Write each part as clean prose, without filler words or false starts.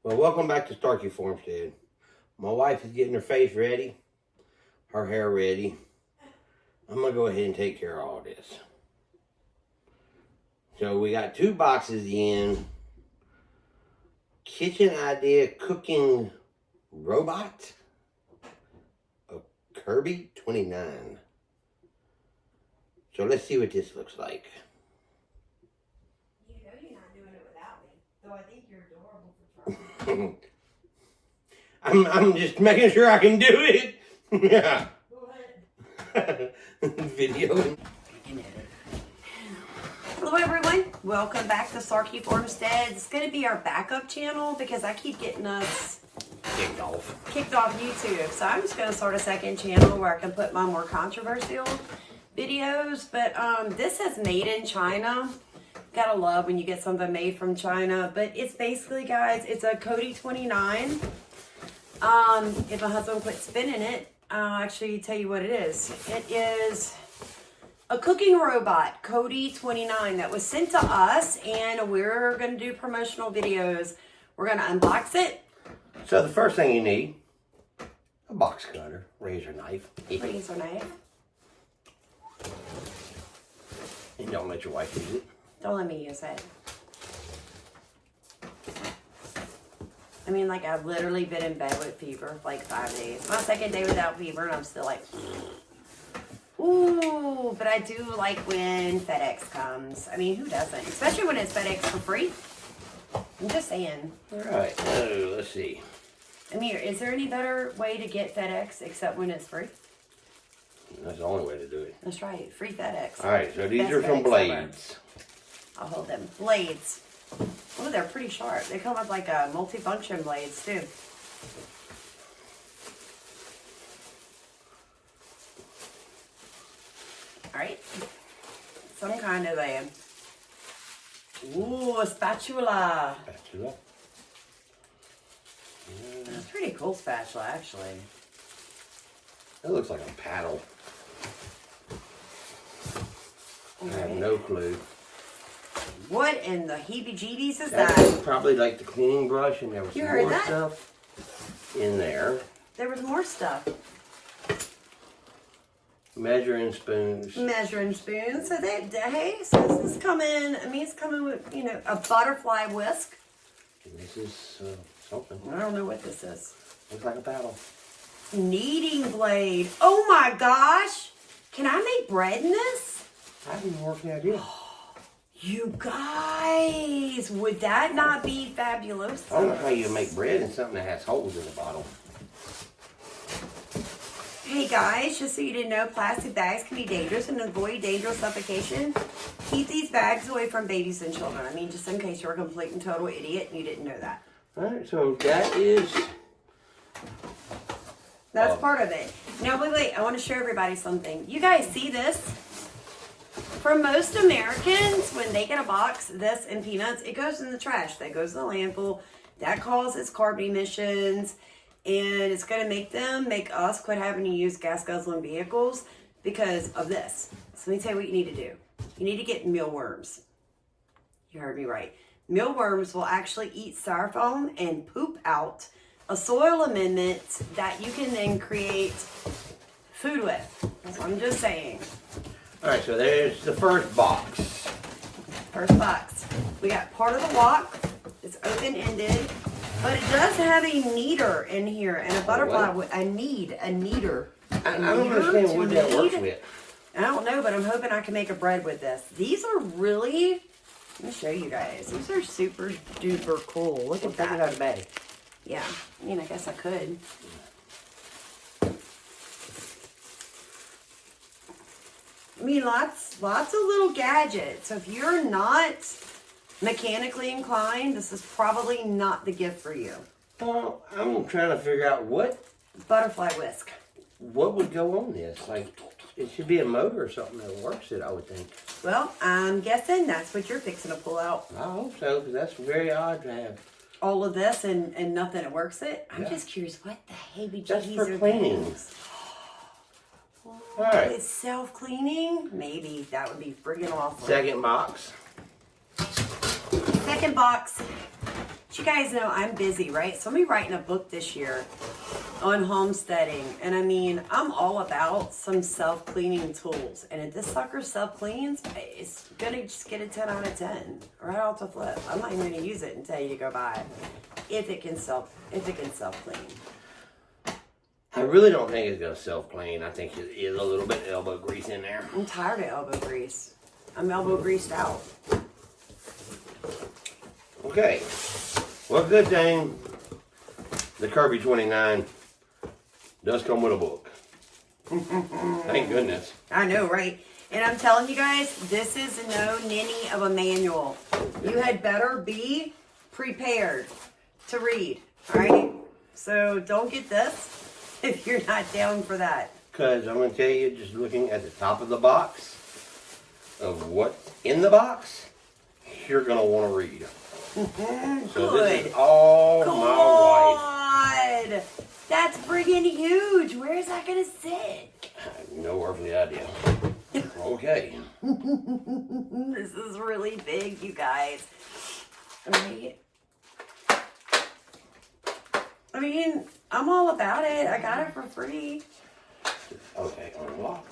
Well, welcome back to Starkey Farmstead. My wife is getting her face ready, her hair ready. I'm going to go ahead and take care of all this. So we got 2 boxes in. Kitchen Idea Cooking Robot. A Kody 29. So let's see what this looks like. You know you're not doing it without me, though I think you're adorable for trying. I'm just making sure I can do it. Yeah. Go ahead. Video. Hello everyone, welcome back to Starkey Farmstead. It's going to be our backup channel because I keep getting us Kicked off. kicked off YouTube. So I'm just going to start a second channel where I can put my more controversial videos. But this is made in China. Gotta love when you get something made from China. But it's basically, guys, it's a Kody 29. If my husband quit spinning it, I'll actually tell you what it is. It is a cooking robot, Kody 29, that was sent to us, and we're going to do promotional videos. We're going to unbox it. So the first thing you need, a box cutter, razor knife. Razor knife. And don't let your wife use it. Don't let me use it. I mean, like, I've literally been in bed with fever for like 5 days. My second day without fever, and I'm still like, ooh, but I do like when FedEx comes. I mean, who doesn't? Especially when it's FedEx for free. I'm just saying. All right, so let's see. I mean, is there any better way to get FedEx except when it's free? That's the only way to do it. That's right, free FedEx. All right, so these Best are some FedEx blades. I'll hold them. Blades. Oh, they're pretty sharp. They come with like a multi-function blades too. All right. Some kind of a spatula. Spatula. That's a pretty cool spatula, actually. That looks like a paddle. All I have right. no clue. What in the heebie-jeebies is That's that? probably like the cleaning brush, and there was You some heard more that? stuff in there. There was more stuff. Measuring spoons. Measuring spoons. So so this is coming. I mean, it's coming with, you know, a butterfly whisk. And this is something. I don't know what this is. Looks like a paddle. Kneading blade. Oh my gosh! Can I make bread in this? I have no working idea. You guys, would that not be fabulous? I don't know how you make bread in something that has holes in the bottom. Hey guys, just so you didn't know, plastic bags can be dangerous and avoid dangerous suffocation. Keep these bags away from babies and children. I mean, just in case you're a complete and total idiot and you didn't know that. Alright, so that is... That's part of it. Now, wait, I want to show everybody something. You guys see this? For most Americans, when they get a box, this and peanuts, it goes in the trash. That goes in the landfill. That causes carbon emissions. And it's going to make us quit having to use gas guzzling vehicles because of this. So let me tell you what you need to do. You need to get mealworms. You heard me right. Mealworms will actually eat styrofoam and poop out a soil amendment that you can then create food with. So I'm just saying. Alright, so there's the first box. First box. We got part of the lock. It's open-ended. But it does have a kneader in here and a butterfly with a kneader. I don't understand what that works with. I don't know, but I'm hoping I can make a bread with this. These are really, let me show you guys. These are super duper cool. Look at Take it out that. of the bag. Yeah, I mean, I guess I could. I mean, lots of little gadgets. So if you're not mechanically inclined, this is probably not the gift for you. Well, I'm trying to figure out what Butterfly whisk. would go on this. Like, it should be a motor or something that works it, I would think. Well, I'm guessing that's what you're fixing to pull out. I hope so, because that's very odd to have. All of this and nothing that works it. I'm Yeah. just curious, what the heebie Just jeebies for are cleaning. those? All right. It's self-cleaning? Maybe. That would be friggin' awesome. Second box. Second box. But you guys know I'm busy, right? So I'm gonna be writing a book this year on homesteading. And I mean, I'm all about some self-cleaning tools. And if this sucker self-cleans, it's gonna just get a 10 out of 10. Right off the flip. I'm not even gonna use it and tell you to go buy it. If it can self-clean. I really don't think it's gonna self-clean. I think it is a little bit elbow grease in there. I'm tired of elbow grease. I'm elbow greased out. Okay. Well, good thing the Kirby 29 does come with a book. Thank goodness. I know, right? And I'm telling you guys, this is no ninny of a manual. You had better be prepared to read, all right? So don't get this if you're not down for that. Because I'm going to tell you, just looking at the top of the box of what's in the box, you're going to want to read. So this is all my wife. That's friggin' huge. Where is that gonna sit? I have no earthly idea. Okay. This is really big, you guys. Right? I mean, I'm all about it. I got it for free. Okay, unlock.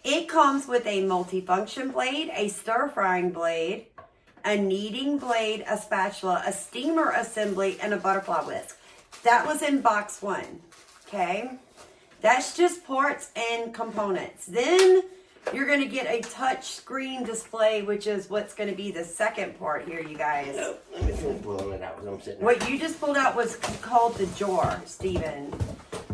It comes with a multifunction blade, a stir-frying blade, a kneading blade, a spatula, a steamer assembly, and a butterfly whisk. That was in box 1, okay? That's just parts and components. Then you're going to get a touch screen display, which is what's going to be the second part here, you guys. No, let me finish pulling it out because I'm sitting What you just pulled out was called the jar, Stephen,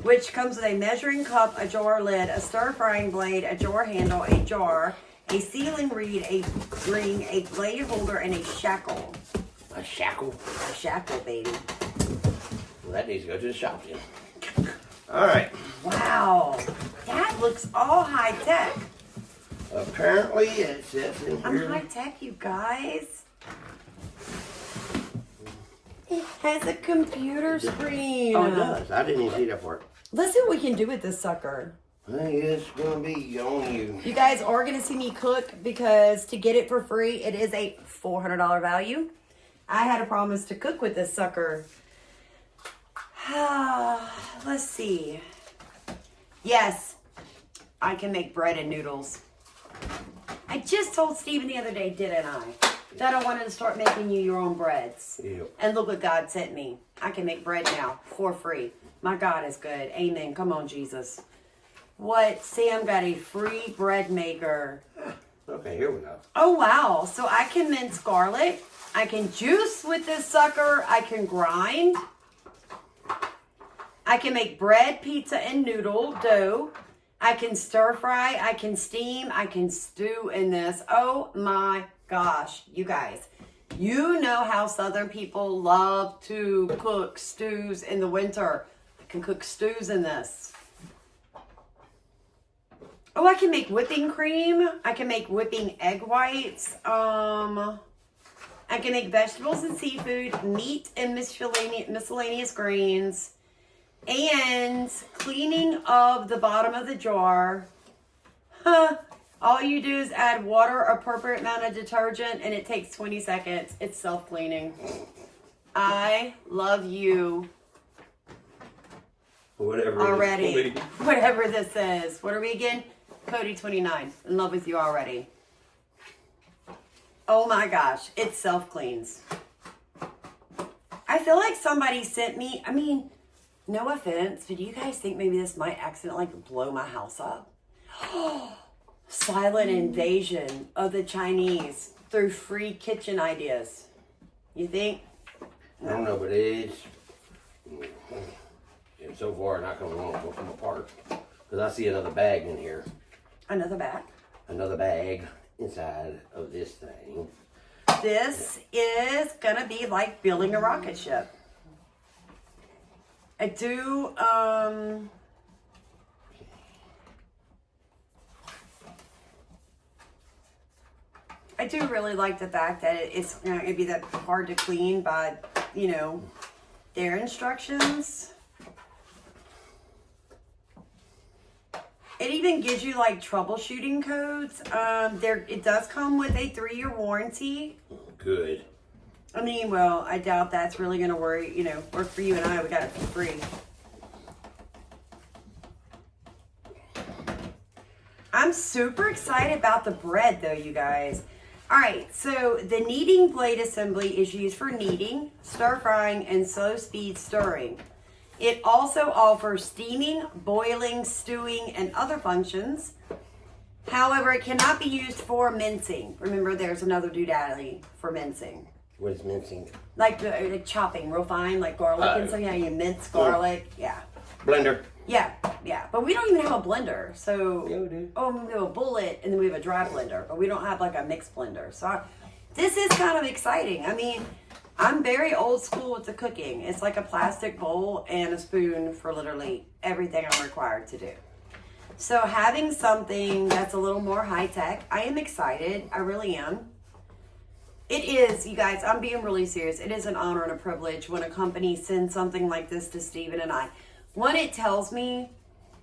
which comes with a measuring cup, a jar lid, a stir-frying blade, a jar handle, a jar, a sealing reed, a ring, a blade holder, and a shackle. A shackle? A shackle, baby. Well, that needs to go to the shop then. All right. Wow. That looks all high-tech. Apparently, it says in I'm here. high-tech, you guys. It has a computer screen. Oh, it does. I didn't even see that part. Let's see what we can do with this sucker. I think it's going to be on you. You guys are going to see me cook because to get it for free, it is a $400 value. I had a promise to cook with this sucker. Let's see. Yes, I can make bread and noodles. I just told Steven the other day, didn't I? That I wanted to start making you your own breads. Yep. And look what God sent me. I can make bread now for free. My God is good. Amen. Come on, Jesus. What? Sam got a free bread maker. Okay, here we go. Oh, wow. So I can mince garlic. I can juice with this sucker. I can grind. I can make bread, pizza, and noodle dough. I can stir fry. I can steam. I can stew in this. Oh, my gosh. You guys, you know how Southern people love to cook stews in the winter. I can cook stews in this. Oh, I can make whipping cream. I can make whipping egg whites. I can make vegetables and seafood, meat and miscellaneous grains, and cleaning of the bottom of the jar. All you do is add water, appropriate amount of detergent, and it takes 20 seconds. It's self-cleaning. I love you. Whatever. Already. Whatever this is. What are we again? Kody 29. In love with you already. Oh my gosh. It self-cleans. I feel like somebody sent me, I mean, no offense, but do you guys think maybe this might accidentally blow my house up? Silent invasion of the Chinese through free kitchen ideas. You think? I don't know, but it's so far not going to come apart. Because I see another bag in here. Another bag? Another bag inside of this thing. This is going to be like building a rocket ship. I do, I do really like the fact that it's not going to be that hard to clean by, you know, their instructions. It even gives you like troubleshooting codes. It does come with a 3-year warranty. Good. I mean, well, I doubt that's really going to work for you and I. We got it for free. I'm super excited about the bread, though, you guys. All right, so the kneading blade assembly is used for kneading, stir frying, and slow speed stirring. It also offers steaming, boiling, stewing, and other functions. However, it cannot be used for mincing. Remember, there's another doodaddy for mincing. What is mincing? Like chopping real fine, like garlic and stuff. Yeah, you mince garlic. Yeah. Blender. Yeah. But we don't even have a blender. So, Yeah, we do. we have a bullet and then we have a dry blender, but we don't have like a mixed blender. So, this is kind of exciting. I mean, I'm very old school with the cooking. It's like a plastic bowl and a spoon for literally everything I'm required to do. So, having something that's a little more high tech, I am excited. I really am. It is, you guys, I'm being really serious. It is an honor and a privilege when a company sends something like this to Steven and I. One, it tells me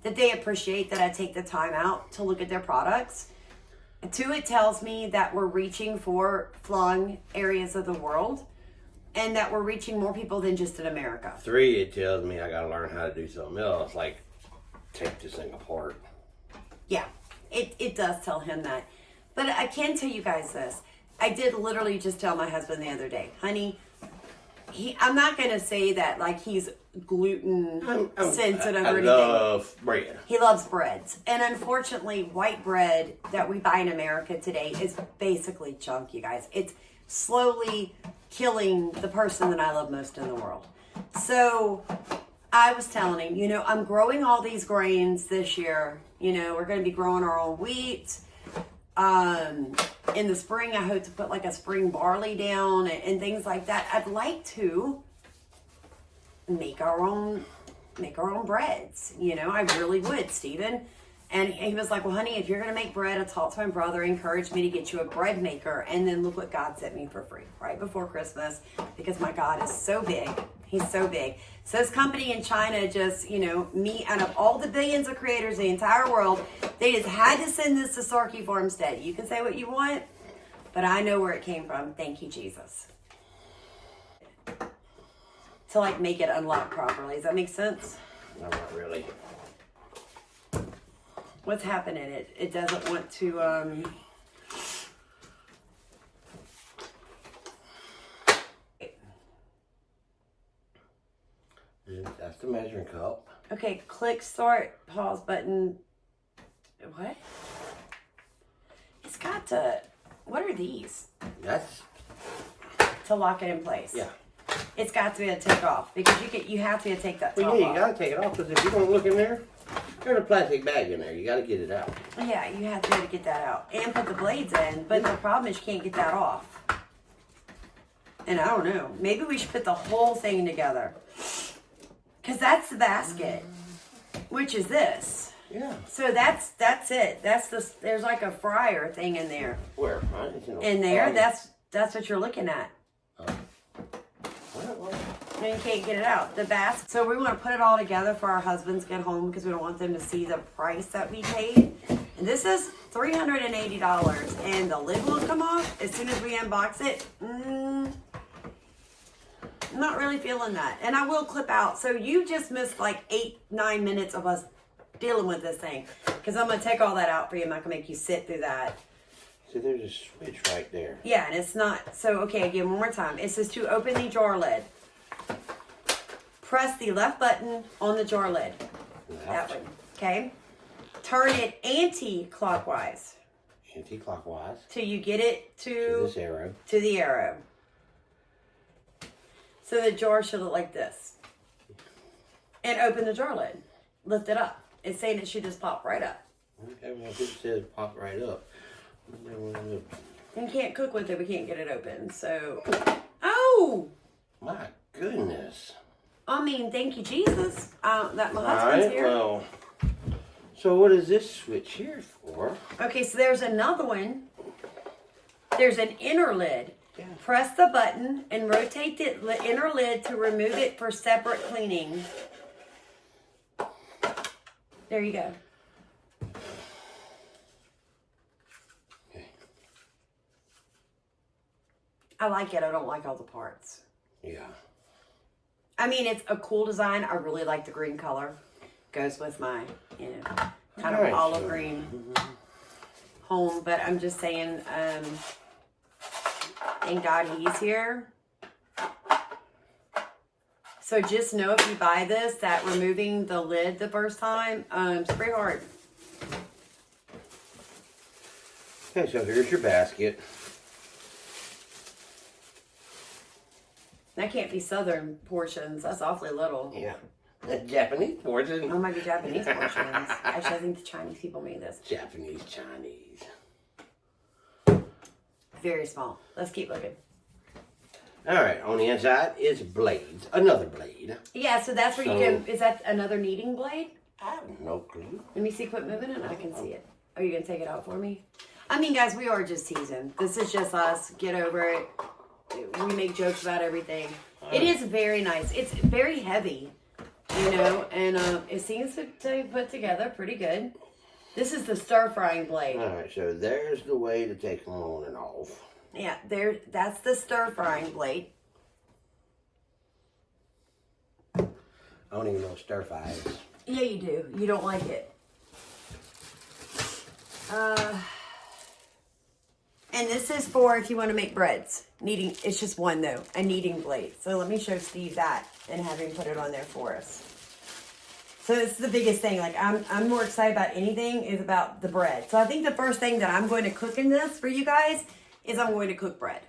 that they appreciate that I take the time out to look at their products. And two, it tells me that we're reaching for flung areas of the world and that we're reaching more people than just in America. Three, it tells me I gotta learn how to do something else, like take this thing apart. Yeah, it does tell him that. But I can tell you guys this. I did literally just tell my husband the other day, honey, I'm not going to say that like he's gluten sensitive or anything. I love bread. He loves breads. And unfortunately, white bread that we buy in America today is basically junk, you guys. It's slowly killing the person that I love most in the world. So I was telling him, I'm growing all these grains this year. We're going to be growing our own wheat. In the spring, I hope to put like a spring barley down and things like that. I'd like to make our own breads. I really would, Steven. And he was like, well, honey, if you're going to make bread, I talked to my brother, encouraged me to get you a bread maker. And then look what God sent me for free right before Christmas, because my God is so big. He's so big. So this company in China just, me out of all the billions of creators in the entire world, they just had to send this to Sarky Farmstead. You can say what you want, but I know where it came from. Thank you, Jesus. To like make it unlock properly. Does that make sense? No, not really. What's happening? It doesn't want to, That's the measuring cup. Okay, click start, pause button. What? It's got to, what are these? That's to lock it in place. Yeah. It's got to be able to take off because you have to take that top Well, yeah, you off. gotta take it off, because if you don't look in there, there's a plastic bag in there. You gotta get it out. Yeah, you have to be able to get that out and put the blades in. But the problem is you can't get that off. And I don't know. Maybe we should put the whole thing together. Because that's the basket, which is this. Yeah. So that's it. There's like a fryer thing in there. Where? In there, that's what you're looking at. What? And you can't get it out. The basket. So we want to put it all together for our husbands get home because we don't want them to see the price that we paid. And this is $380, and the lid will come off as soon as we unbox it. I'm not really feeling that. And I will clip out. So you just missed like 8-9 minutes of us dealing with this thing. Because I'm going to take all that out for you. I'm not going to make you sit through that. See, there's a switch right there. Yeah, and it's not. So, okay, again, one more time. It says to open the jar lid. Press the left button on the jar lid. That one. Okay? Turn it anti-clockwise. Anti-clockwise. Till you get it To this arrow. to the arrow. So the jar should look like this. And open the jar lid. Lift it up. It's saying it should just pop right up. Okay, well, it says pop right up. You can't cook with it. We can't get it open. So, oh! My goodness. I mean, thank you, Jesus. That my All husband's right, here. well, so what is this switch here for? Okay, so there's another one. There's an inner lid. Yeah. Press the button and rotate the inner lid to remove it for separate cleaning. There you go. I like it. I don't like all the parts. Yeah. I mean, it's a cool design. I really like the green color. Goes with my, kind of olive green home. But I'm just saying, thank God he's here. So just know if you buy this, that removing the lid the first time, it's pretty hard. Okay, so here's your basket. That can't be southern portions. That's awfully little. Yeah. The Japanese portion. Oh, might be Japanese portions. Actually, I think the Chinese people made this. Japanese, Chinese. Very small. Let's keep looking. Alright, on the inside is blades. Another blade. Yeah, so that's where you can... Is that another kneading blade? I have no clue. Let me see. Quit moving and I can see it. Are you going to take it out for me? I mean, guys, we are just teasing. This is just us. Get over it. We make jokes about everything. It is very nice. It's very heavy, and it seems to put together pretty good. This is the stir-frying blade. Alright, so there's the way to take them on and off. Yeah, that's the stir-frying blade. I don't even know what stir fry is. Yeah, you do. You don't like it. And this is for if you want to make breads. Kneading, it's just one though, a kneading blade. So let me show Steve that and have him put it on there for us. So this is the biggest thing. Like I'm more excited about anything is about the bread. So I think the first thing that I'm going to cook in this for you guys is I'm going to cook bread.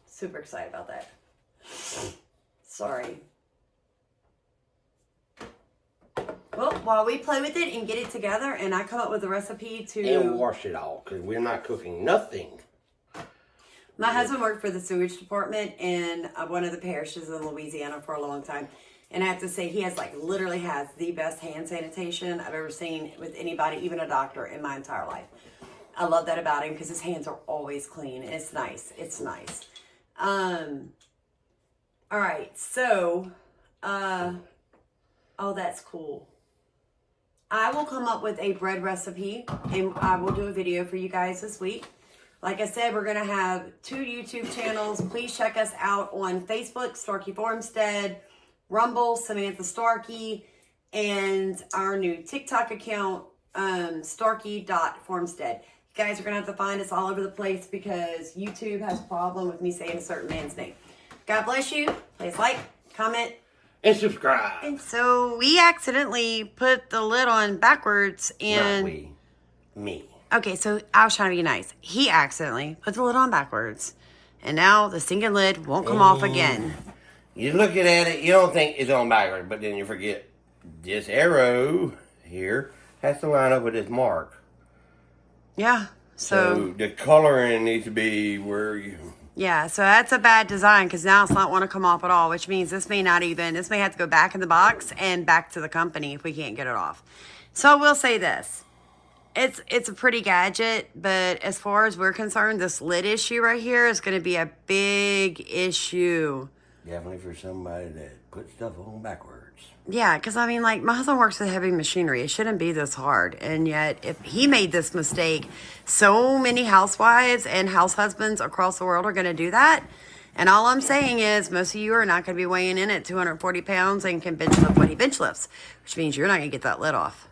Super excited about that. Sorry. Well, while we play with it and get it together and I come up with a recipe to... And wash it all, because we're not cooking nothing. My husband worked for the sewage department in one of the parishes in Louisiana for a long time. And I have to say, he literally has the best hand sanitation I've ever seen with anybody, even a doctor, in my entire life. I love that about him because his hands are always clean. It's nice. It's nice. All right. So, oh, that's cool. I will come up with a bread recipe and I will do a video for you guys this week. Like I said, we're going to have 2 YouTube channels. Please check us out on Facebook, Starkey Farmstead, Rumble, Samantha Starkey, and our new TikTok account, starkey.farmstead. You guys are going to have to find us all over the place because YouTube has a problem with me saying a certain man's name. God bless you. Please like, comment, and subscribe. And so we accidentally put the lid on backwards and... Not we. Me. Okay, so I was trying to be nice. He accidentally put the lid on backwards. And now the stinking lid won't come off again. You're looking at it, you don't think it's on backwards, but then you forget this arrow here has to line up with this mark. Yeah, so the coloring needs to be where you... Yeah, so that's a bad design because now it's not want to come off at all, which means this may have to go back in the box and back to the company if we can't get it off. So I will say this. It's a pretty gadget, but as far as we're concerned, this lid issue right here is going to be a big issue. Definitely for somebody that puts stuff on backwards. Yeah, because I mean, my husband works with heavy machinery. It shouldn't be this hard. And yet, if he made this mistake, so many housewives and house husbands across the world are going to do that. And all I'm saying is, most of you are not going to be weighing in at 240 pounds and can bench lift what he bench lifts, which means you're not going to get that lid off.